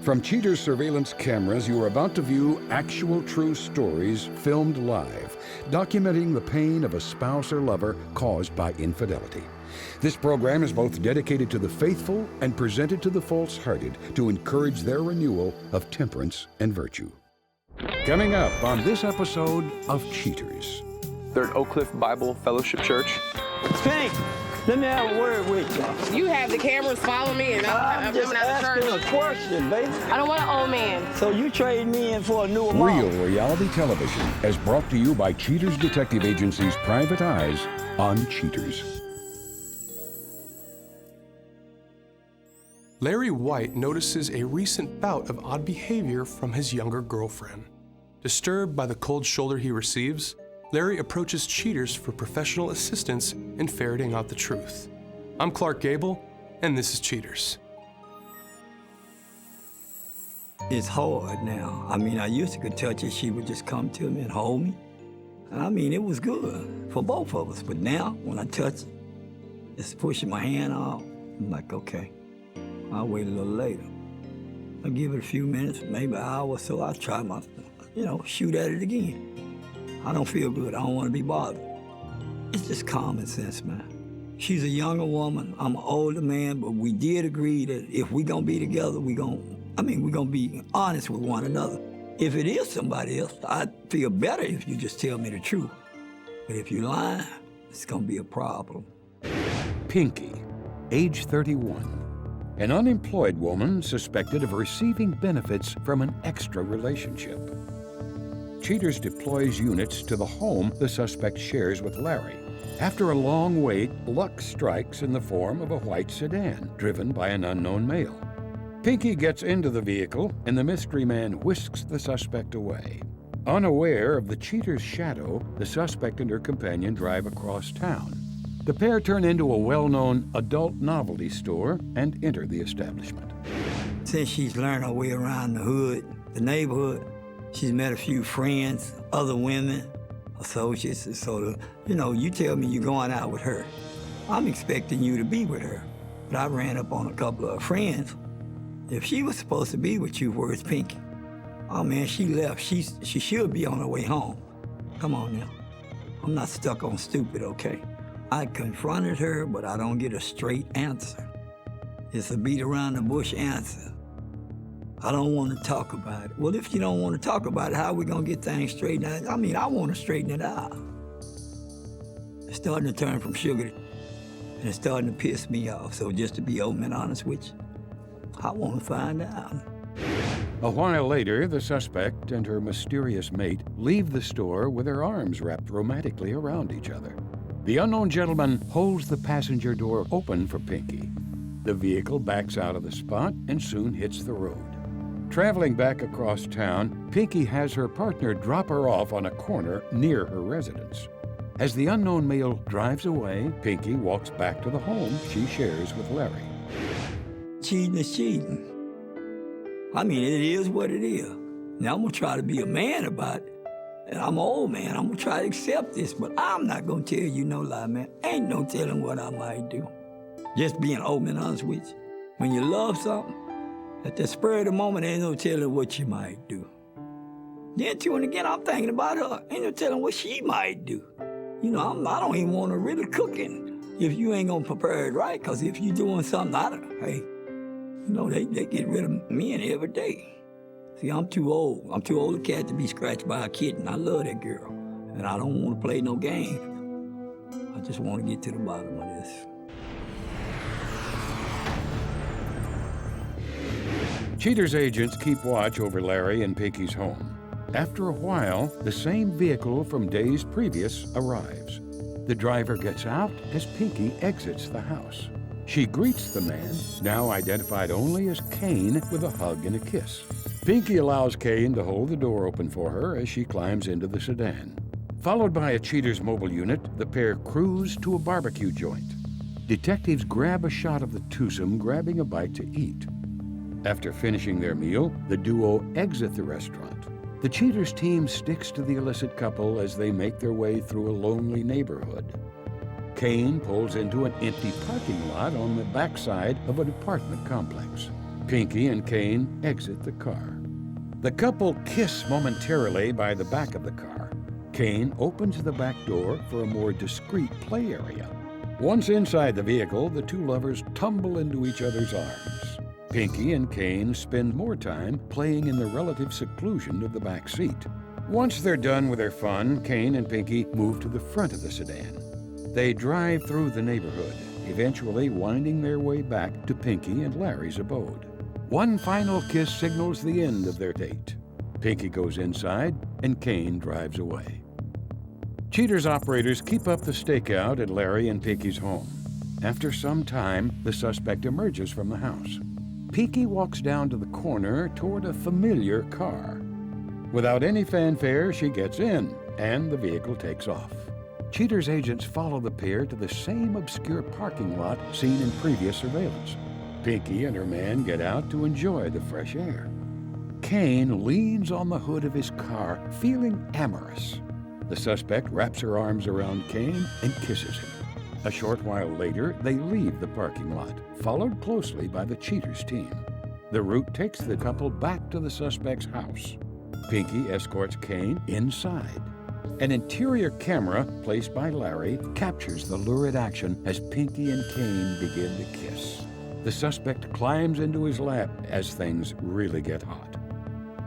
From Cheaters surveillance cameras, you are about to view actual true stories filmed live, documenting the pain of a spouse or lover caused by infidelity. This program is both dedicated to the faithful and presented to the false-hearted to encourage their renewal of temperance and virtue. Coming up on this episode of Cheaters. They're at Oak Cliff Bible Fellowship Church. Pink, let me have a word with you. You have the cameras follow me and I'm just coming out the asking church. a question, baby. I don't want an old man. So you trade me in for a newer Real mom. reality television is brought to you by Cheaters Detective Agency's Private Eyes on Cheaters. Larry White notices a recent bout of odd behavior from his younger girlfriend. Disturbed by the cold shoulder he receives, Larry approaches Cheaters for professional assistance in ferreting out the truth. I'm Clark Gable, and this is Cheaters. It's hard now. I mean, I used to could touch her. She would just come to me and hold me. I mean, it was good for both of us. But now, when I touch it, just pushing my hand off, I'm like, okay, I'll wait a little later. I'll give it a few minutes, maybe an hour or so. I'll try my, shoot at it again. I don't feel good. I don't want to be bothered. It's just common sense, man. She's a younger woman. I'm an older man, but we did agree that if we're going to be together, we're going to be honest with one another. If it is somebody else, I'd feel better if you just tell me the truth. But if you're lying, it's going to be a problem. Pinky, age 31. An unemployed woman suspected of receiving benefits from an extra relationship. Cheaters deploys units to the home the suspect shares with Larry. After a long wait, luck strikes in the form of a white sedan driven by an unknown male. Pinky gets into the vehicle, and the mystery man whisks the suspect away. Unaware of the cheater's shadow, the suspect and her companion drive across town. The pair turn into a well-known adult novelty store and enter the establishment. Since she's learned her way around the hood, the neighborhood, she's met a few friends, other women, associates, and so, you tell me you're going out with her. I'm expecting you to be with her. But I ran up on a couple of her friends. If she was supposed to be with you, where's Pinky? Oh man, she left. She should be on her way home. Come on now. I'm not stuck on stupid, okay? I confronted her, but I don't get a straight answer. It's a beat around the bush answer. I don't want to talk about it. Well, if you don't want to talk about it, how are we going to get things straightened out? I mean, I want to straighten it out. It's starting to turn from sugar, and it's starting to piss me off. So just to be open and honest with you, I want to find out. A while later, the suspect and her mysterious mate leave the store with their arms wrapped romantically around each other. The unknown gentleman holds the passenger door open for Pinky. The vehicle backs out of the spot and soon hits the road. Traveling back across town, Pinky has her partner drop her off on a corner near her residence. As the unknown male drives away, Pinky walks back to the home she shares with Larry. Cheating is cheating. I mean, it is what it is. Now, I'm going to try to be a man about it. And I'm an old man. I'm going to try to accept this, but I'm not going to tell you no lie, man. Ain't no telling what I might do. Just being open and honest with you. When you love something, at the spur of the moment, ain't no telling what you might do. Then, too, and again, I'm thinking about her. Ain't no telling what she might do. I don't even want her really cooking if you ain't going to prepare it right, because if you doing something, they get rid of men every day. See, I'm too old. I'm too old a cat to be scratched by a kitten. I love that girl, and I don't want to play no games. I just want to get to the bottom of this. Cheaters agents keep watch over Larry and Pinky's home. After a while, the same vehicle from days previous arrives. The driver gets out as Pinky exits the house. She greets the man, now identified only as Kane, with a hug and a kiss. Pinky allows Kane to hold the door open for her as she climbs into the sedan. Followed by a Cheaters mobile unit, the pair cruise to a barbecue joint. Detectives grab a shot of the twosome grabbing a bite to eat. After finishing their meal, the duo exit the restaurant. The Cheaters team sticks to the illicit couple as they make their way through a lonely neighborhood. Kane pulls into an empty parking lot on the backside of an apartment complex. Pinky and Kane exit the car. The couple kiss momentarily by the back of the car. Kane opens the back door for a more discreet play area. Once inside the vehicle, the two lovers tumble into each other's arms. Pinky and Kane spend more time playing in the relative seclusion of the back seat. Once they're done with their fun, Kane and Pinky move to the front of the sedan. They drive through the neighborhood, eventually winding their way back to Pinky and Larry's abode. One final kiss signals the end of their date. Pinky goes inside, and Kane drives away. Cheaters operators keep up the stakeout at Larry and Pinky's home. After some time, the suspect emerges from the house. Pinky walks down to the corner toward a familiar car. Without any fanfare, she gets in, and the vehicle takes off. Cheaters agents follow the pair to the same obscure parking lot seen in previous surveillance. Pinky and her man get out to enjoy the fresh air. Kane leans on the hood of his car, feeling amorous. The suspect wraps her arms around Kane and kisses him. A short while later, they leave the parking lot, followed closely by the Cheaters team. The route takes the couple back to the suspect's house. Pinky escorts Kane inside. An interior camera placed by Larry captures the lurid action as Pinky and Kane begin to kiss. The suspect climbs into his lap as things really get hot.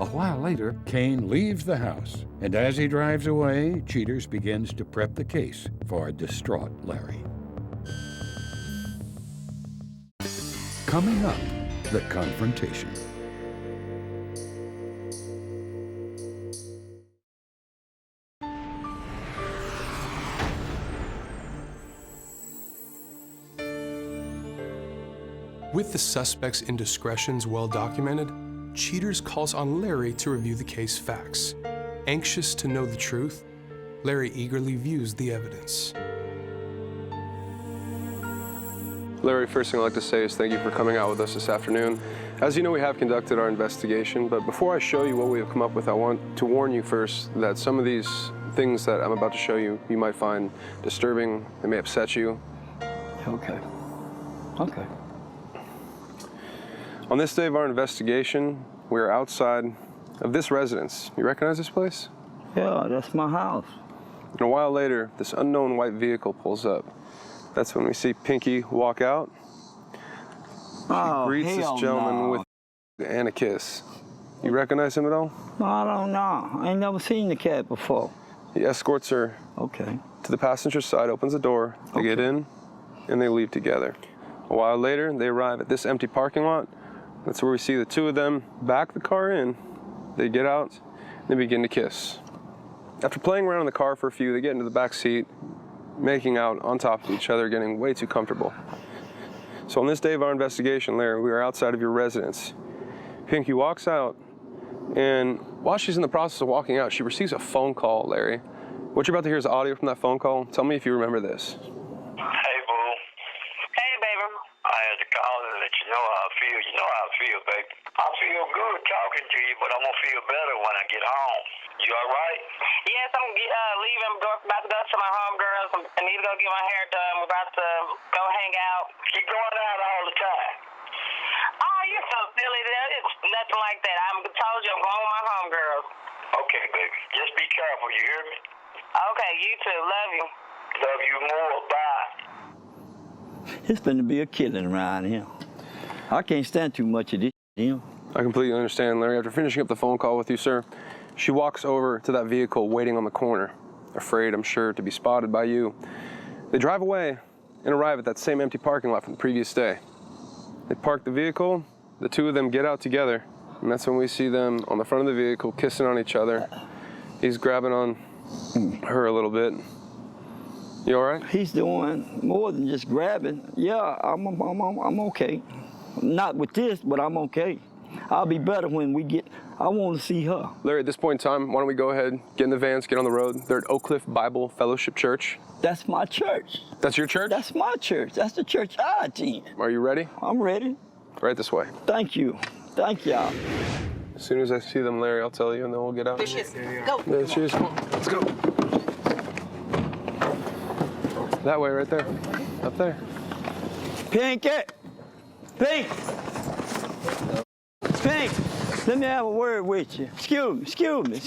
A while later, Kane leaves the house, and as he drives away, Cheaters begins to prep the case for a distraught Larry. Coming up, the confrontation. With the suspect's indiscretions well documented, Cheaters calls on Larry to review the case facts. Anxious to know the truth, Larry eagerly views the evidence. Larry, first thing I'd like to say is thank you for coming out with us this afternoon. As you know, we have conducted our investigation, but before I show you what we have come up with, I want to warn you first that some of these things that I'm about to show you, you might find disturbing, they may upset you. Okay. On this day of our investigation, we are outside of this residence. You recognize this place? Yeah, that's my house. And a while later, this unknown white vehicle pulls up. That's when we see Pinky walk out. She greets this gentleman with and a kiss. You recognize him at all? No, I don't know. I ain't never seen the cat before. He escorts her to the passenger side, opens the door, they get in, and they leave together. A while later, they arrive at this empty parking lot. That's where we see the two of them back the car in. They get out, and they begin to kiss. After playing around in the car for a few, they get into the back seat, making out on top of each other, getting way too comfortable. So on this day of our investigation, Larry, we are outside of your residence. Pinky walks out, and while she's in the process of walking out, she receives a phone call, Larry. What you're about to hear is audio from that phone call. Tell me if you remember this. Hey, boo. Hey, baby. I had to call and let you know how I feel. You know how I feel, baby. I feel good talking to you, but I'm going to feel better when I get home. You all right? Yes, I'm leaving. I'm about to go to my homegirls. I need to go get my hair done. We're about to go hang out. You're going out all the time. Oh, you're so silly. It's nothing like that. I told you I'm going with my homegirls. Okay, baby. Just be careful. You hear me? Okay, you too. Love you. Love you more. Bye. It's going to be a killing around here. I can't stand too much of this, you know. I completely understand, Larry. After finishing up the phone call with you, sir, she walks over to that vehicle waiting on the corner, afraid, I'm sure, to be spotted by you. They drive away and arrive at that same empty parking lot from the previous day. They park the vehicle, the two of them get out together, and that's when we see them on the front of the vehicle kissing on each other. He's grabbing on her a little bit. You all right? He's doing more than just grabbing. Yeah, I'm okay. Not with this, but I'm okay. I'll be better when we get, I want to see her. Larry, at this point in time, why don't we go ahead, get in the vans, get on the road. They're at Oak Cliff Bible Fellowship Church. That's my church. That's your church? That's my church. That's the church I attend. Are you ready? I'm ready. Right this way. Thank you. Thank y'all. As soon as I see them, Larry, I'll tell you, and then we'll get out. There she is. Go. There she is. Let's go. That way, right there. Up there. Pinky! Pink! Pink, let me have a word with you. Excuse me.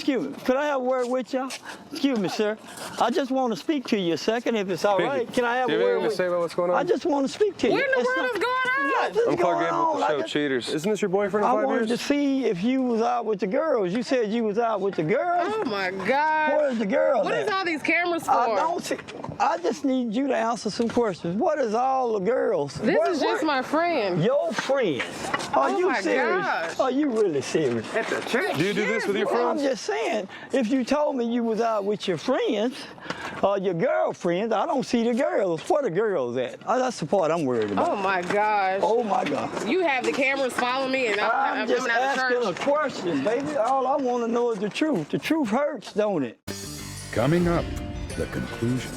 Could I have a word with y'all? Excuse me, sir. I just want to speak to you a second, if it's all right. Can I have a word with you? Do you have anything to say about what's going on? I just want to speak to you. What in the world is going on? I'm Clark Gable with the show Cheaters. Isn't this your boyfriend of 5 years? I wanted to see if you was out with the girls. You said you was out with the girls. Oh my God. Where's the girls? What is all these cameras for? I don't see. I just need you to answer some questions. What is all the girls? This is just my friend. Your friend. Are you my serious? gosh. Are you really serious? At the church? Do you do this with your Well, friends? I'm just saying, if you told me you was out with your friends or your girlfriends, I don't see the girls. Where the girls at? That's the part I'm worried about. Oh my gosh. Oh my God. You have the cameras following me and I'm just coming out of asking church. a question, baby. All I want to know is the truth. The truth hurts, don't it? Coming up, the conclusion.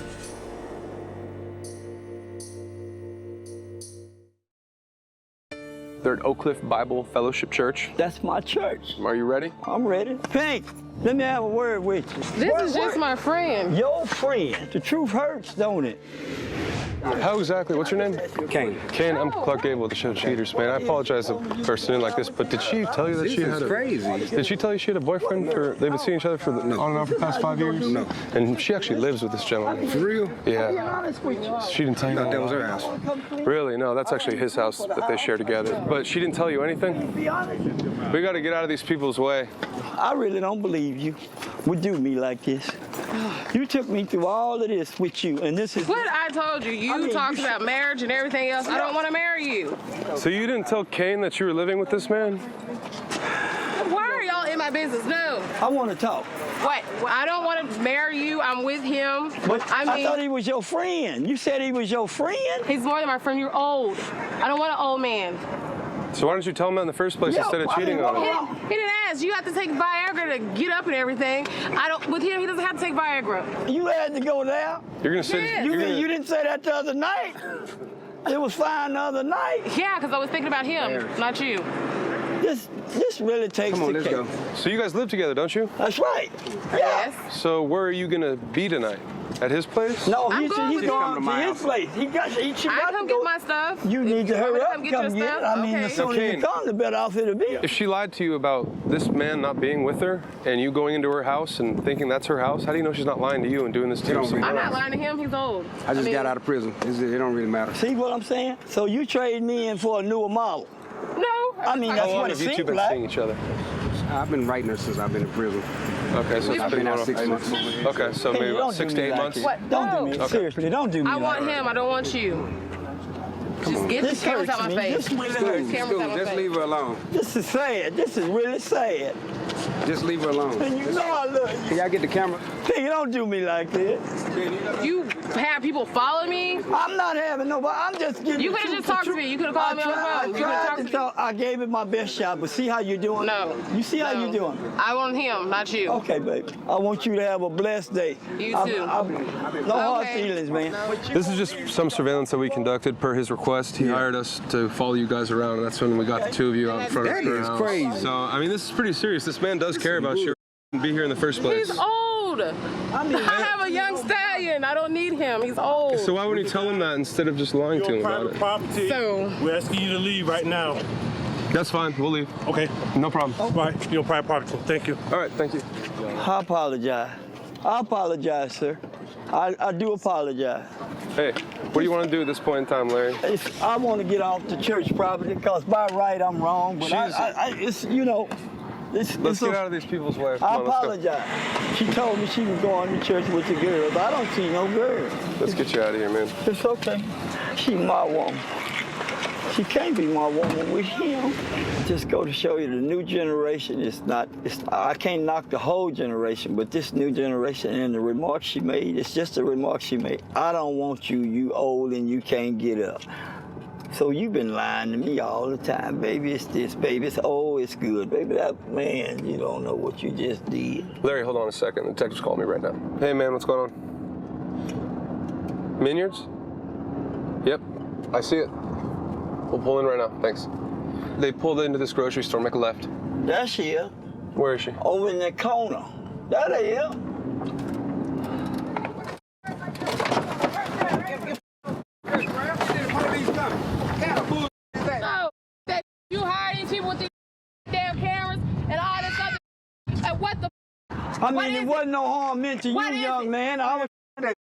They're at Oak Cliff Bible Fellowship Church. That's my church. Are you ready? I'm ready. Pink, let me have a word with you. This is just my friend. Your friend. The truth hurts, don't it? How exactly? What's your name? Kane. Kane, I'm Clark Gable with the show Cheaters, man. I apologize for sitting like this, but did she tell you that she had crazy. Did she tell you she had a boyfriend? Or they've been seeing each other for on and off for the past 5 years? No. And she actually lives with this gentleman. For real? Yeah. She didn't tell you I thought that was her house. Really? No, that's actually his house that they share together. But she didn't tell you anything? We got to get out of these people's way. I really don't believe you would do me like this. You took me through all of this with you, and this is... What I told you, you talked about marriage and everything else. I don't want to marry you. So you didn't tell Kane that you were living with this man? Why are y'all in my business? No. I want to talk. What? I don't want to marry you. I'm with him. But I I mean, thought he was your friend. You said he was your friend? he's more than my friend. You're old. I don't want an old man. So why didn't you tell him that in the first place instead of cheating on him? He didn't ask. You have to take Viagra to get up and everything. I don't. With him, he doesn't have to take Viagra. You had to go there? You're gonna sit. Yes. You didn't say that the other night. It was fine the other night. Yeah, because I was thinking about him, not you. This really takes Come on, the let's cake. go. So you guys live together, don't you? That's right. Yeah. Yes. So where are you gonna be tonight? At his place? No, I'm he's going with going you. to his place. She I got come to go. get my stuff. You need to hurry up and come get it. I mean, Okay. the sooner Okay. you come, the better off it'll be. If she lied to you about this man not being with her and you going into her house and thinking that's her house, how do you know she's not lying to you and doing this to you? don't I'm not lying to him. He's old. I just got out of prison. It don't really matter. See what I'm saying? So you trade me in for a newer model. No. I mean, How that's long what it have you two seems been like. seeing each other? I've been writing her since I've been in prison. Okay, so I've it's been been out going 6 on. months. Okay, so Hey, maybe don't about do 6 to me 8 like months. this. What? Don't do No. me. Okay. Seriously, don't do me I like want that. him. I don't want you. Just get This the cameras hurts out my me. face. This really Get the hurts. cameras out my Just face. leave her alone. This is sad. This is really sad. Just leave her alone. And you know I love you. Can y'all get the camera? Hey, don't do me like this. You have people follow me. I'm not having nobody. I'm just getting. You the could have truth, just talked the to me. truth. You could have called me on the phone. I You could have tried talked to to me. talk. I gave it my best shot, but see how you doing? No. You see how No. you doing? I want him, not you. Okay, baby. I want you to have a blessed day. You too. No hard Okay. feelings, man. This is just some surveillance that we conducted per his request. He hired us to follow you guys around, and that's when we got the two of you out in front of That her is house. crazy. So, I mean, this is pretty serious. This man does care about you and be here in the first place. He's old. I have a young stallion. I don't need him. He's old. So why wouldn't you tell him that instead of just lying to him about Private it? property. So- We're asking you to leave right now. That's fine. We'll leave. Okay. No problem. Bye. You're private property. Thank you. All right. Thank you. I apologize. I apologize, sir. I do apologize. Hey, what do you want to do at this point in time, Larry? I want to get off the church property because by right I'm wrong, but it's you know, Let's get out of these people's way. Come I on, let's go. apologize. She told me she was going to church with the girls. I don't see no girls. Let's get you out of here, man. It's okay. She my woman. She can't be my woman with him. Just go to show you the new generation is not, I can't knock the whole generation, but this new generation and the remarks she made, it's just a remark she made. I don't want you, you old and you can't get up. So you've been lying to me all the time. Baby, it's this, baby, it's it's good. Baby, that man, you don't know what you just did. Larry, hold on a second. The detective's calling me right now. Hey, man, what's going on? Minions? Yep, I see it. We'll pull in right now. Thanks. They pulled into this grocery store. Make a left. There she is, Where is she? over in the corner. There they is. So, that you hired these people I mean, it wasn't no harm meant to you, young man. I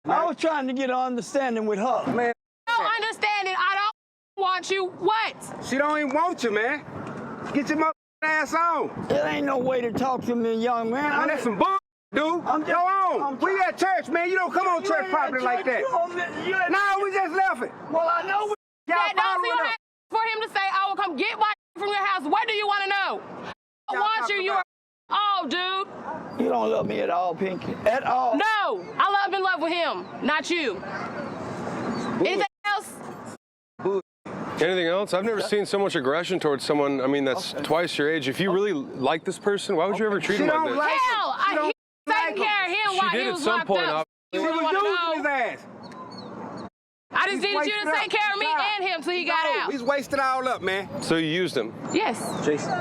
was trying to get an understanding with her. Man. No understanding. I don't want you. What? She don't even want you, man. Get your mother ass on. It ain't no way to talk to me, young man. Man, that's some bull, dude. Go on. We at church, man. You don't come on church property like that. No, we just left it. Well, I know. That don't feel right for him to say, I will come get my from your house. What do you want to know? I want you. You're dude. You don't love me at all, Pinky. At all. No, I love in love with him, not you. Anything else? Anything else? I've never seen so much aggression towards someone, I mean, that's twice your age. If you really like this person, why would you ever treat him like this? Hell, he taking care of him while he was locked up. She was using his ass. I just needed you to take care of me and him till he got out. He's wasted all up, man. So you used him? Yes. Jason.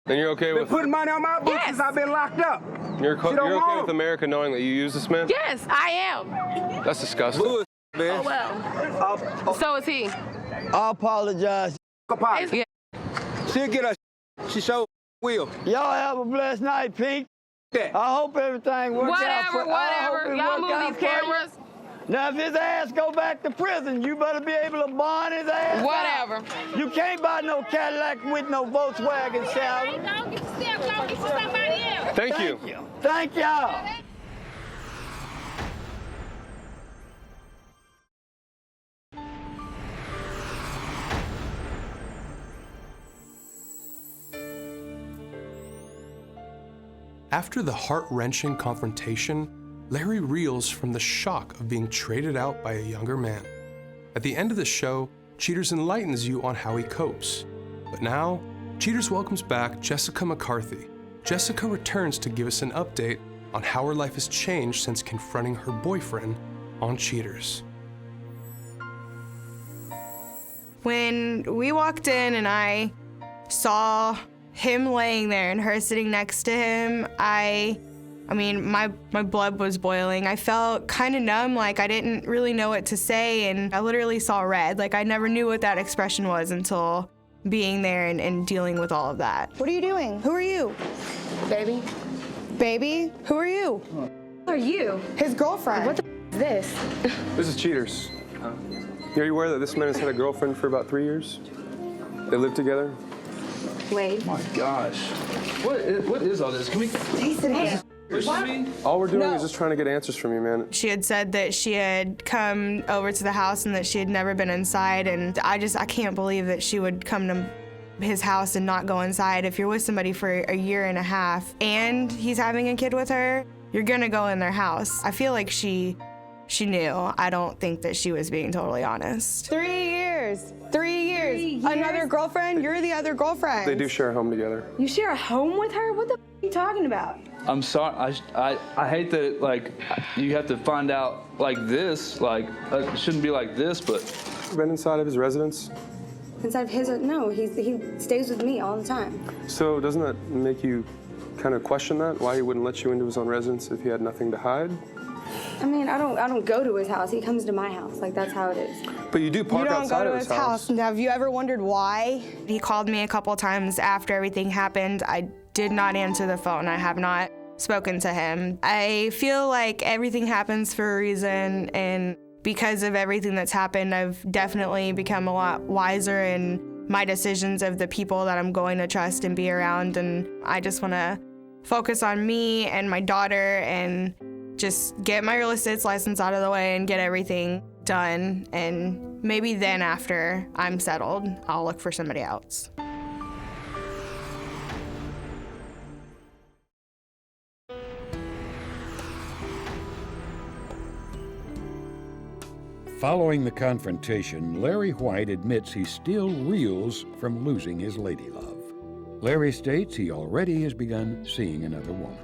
And you're okay with putting money on my books since I've been locked up. You're okay with America knowing that you use this man? Yes, I am. That's disgusting. Bullshit, man. Oh, well. So is he. I apologize. Yeah. She'll get her. She sure will. Y'all have a blessed night, Pink. I hope everything works out for Whatever. Y'all move these cameras. Now, if his ass go back to prison, you better be able to bond his ass. Whatever. You can't buy no Cadillac with no Volkswagen salary. Don't get yourself. Go get somebody else. Thank you. Thank y'all. After the heart-wrenching confrontation, Larry reels from the shock of being traded out by a younger man. At the end of the show, Cheaters enlightens you on how he copes. But now, Cheaters welcomes back Jessica McCarthy. Jessica returns to give us an update on how her life has changed since confronting her boyfriend on Cheaters. When we walked in and I saw him laying there and her sitting next to him, I mean, my blood was boiling. I felt kind of numb, like I didn't really know what to say, and I literally saw red. Like I never knew what that expression was until being there and dealing with all of that. What are you doing? Who are you? Baby. Baby? Who are you? Who are you? His girlfriend. What the is this? This is Cheaters. Are you aware that this man has had a girlfriend for about 3 years? They live together? Wade. My gosh. What is all this? Can we... Jason. All we're doing is just trying to get answers from you, man. She had said that she had come over to the house and that she had never been inside, and I can't believe that she would come to his house and not go inside. If you're with somebody for a year and a half and he's having a kid with her, you're gonna go in their house. I feel like she knew. I don't think that she was being totally honest. 3 years. 3 years. Another girlfriend? You're the other girlfriend. They do share a home together. You share a home with her? What the are you talking about? I'm sorry. I hate that, like, you have to find out like this. Like, it shouldn't be like this, but... Been inside of his residence? Inside of his, no, he stays with me all the time. So doesn't that make you kind of question that? Why he wouldn't let you into his own residence if he had nothing to hide? I mean, I don't go to his house. He comes to my house. Like, that's how it is. But you do park outside of his house. Have you ever wondered why? He called me a couple times after everything happened. I did not answer the phone. I have not spoken to him. I feel like everything happens for a reason, and because of everything that's happened, I've definitely become a lot wiser in my decisions of the people that I'm going to trust and be around, and I just want to focus on me and my daughter and just get my real estate license out of the way and get everything done, and maybe then after I'm settled, I'll look for somebody else. Following the confrontation, Larry White admits he still reels from losing his lady love. Larry states he already has begun seeing another woman.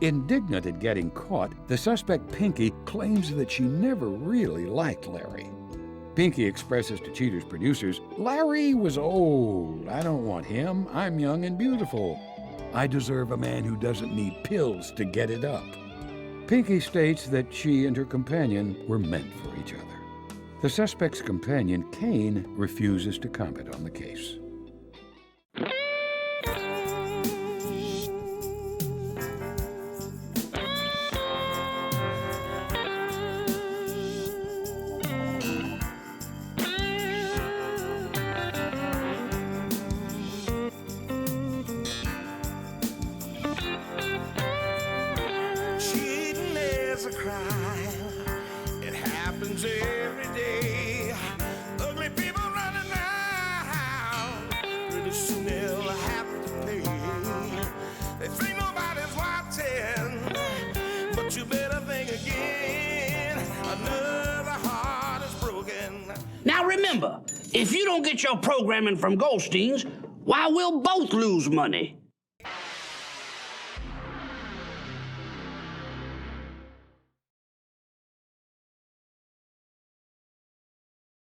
Indignant at getting caught, the suspect Pinky claims that she never really liked Larry. Pinky expresses to Cheaters' producers, "Larry was old. I don't want him. I'm young and beautiful. I deserve a man who doesn't need pills to get it up." Pinky states that she and her companion were meant for each other. The suspect's companion, Kane, refuses to comment on the case. Now remember, if you don't get your programming from Goldstein's, why, we'll both lose money.